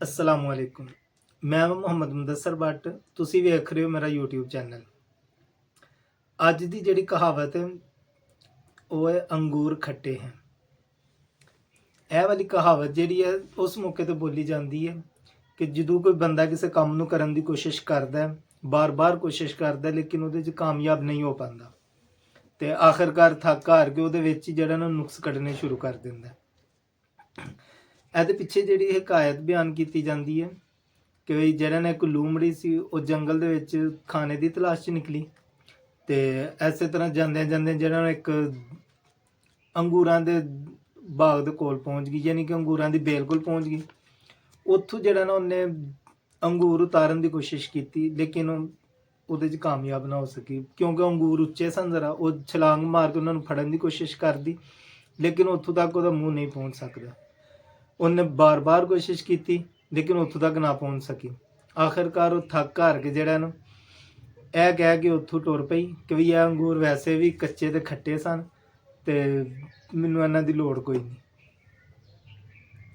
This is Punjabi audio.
असलामुअलैकुम। मैं मुहम्मद मुदस्सर भट्ट। तुसी वेख रहे हो मेरा यूट्यूब चैनल। अज दी जिहड़ी कहावत है वो है अंगूर खट्टे हैं। यह वाली कहावत जिहड़ी है उस मौके ते बोली जाती है कि जदों कोई बंदा किसी काम नूं करन दी कोशिश करदा है, बार बार कोशिश करदा है लेकिन उहदे च कामयाब नहीं हो पाता ते आखिरकार थक हार के उहदे विच ही जिहड़ा ना नुक्स कड्ढने शुरू कर दिंदा है। ਇਹਦੇ ਪਿੱਛੇ ਜਿਹੜੀ ਹਕਾਇਤ ਬਿਆਨ ਕੀਤੀ ਜਾਂਦੀ ਹੈ ਕਿ ਵੀ ਜਿਹੜਾ ਨੇ ਇੱਕ ਲੂੰਬੜੀ ਸੀ ਉਹ ਜੰਗਲ ਦੇ ਵਿੱਚ ਖਾਣੇ ਦੀ ਤਲਾਸ਼ 'ਚ ਨਿਕਲੀ ਤੇ ਐਸੇ ਤਰ੍ਹਾਂ ਜਾਂਦਿਆਂ ਜਾਂਦਿਆਂ ਜਿਹੜਾ ਨਾ ਇੱਕ ਅੰਗੂਰਾਂ ਦੇ ਬਾਗ ਦੇ ਕੋਲ ਪਹੁੰਚ ਗਈ, ਯਾਨੀ ਕਿ ਅੰਗੂਰਾਂ ਦੀ ਬੇਲ ਕੋਲ ਪਹੁੰਚ ਗਈ। ਉੱਥੋਂ ਜਿਹੜਾ ਨਾ ਉਹਨੇ ਅੰਗੂਰ ਉਤਾਰਨ ਦੀ ਕੋਸ਼ਿਸ਼ ਕੀਤੀ ਲੇਕਿਨ ਉਹਦੇ 'ਚ ਕਾਮਯਾਬ ਨਾ ਹੋ ਸਕੀ ਕਿਉਂਕਿ ਅੰਗੂਰ ਉੱਚੇ ਸਨ ਜ਼ਰਾ। ਉਹ ਛਲਾਂਗ ਮਾਰ ਕੇ ਉਹਨਾਂ ਨੂੰ ਫੜਨ ਦੀ ਕੋਸ਼ਿਸ਼ ਕਰਦੀ ਲੇਕਿਨ ਉੱਥੋਂ ਤੱਕ ਉਹਦਾ ਮੂੰਹ ਨਹੀਂ ਪਹੁੰਚ ਸਕਦਾ। ਉਹਨੇ ਬਾਰ-ਬਾਰ ਕੋਸ਼ਿਸ਼ ਕੀਤੀ ਲੇਕਿਨ ਉੱਥੋਂ ਤੱਕ ਨਾ ਪਹੁੰਚ ਸਕੀ। ਆਖਿਰਕਾਰ ਉਹ ਥੱਕ ਹਾਰ ਕੇ ਜਿਹੜਾ ਨਾ ਇਹ ਕਹਿ ਕੇ ਉੱਥੋਂ ਟੁਰ ਪਈ ਕਿ ਵੀ ਇਹ ਅੰਗੂਰ ਵੈਸੇ ਵੀ ਕੱਚੇ ਤੇ ਖੱਟੇ ਸਨ ਤੇ ਮੈਨੂੰ ਇਹਨਾਂ ਦੀ ਲੋੜ ਕੋਈ ਨਹੀਂ।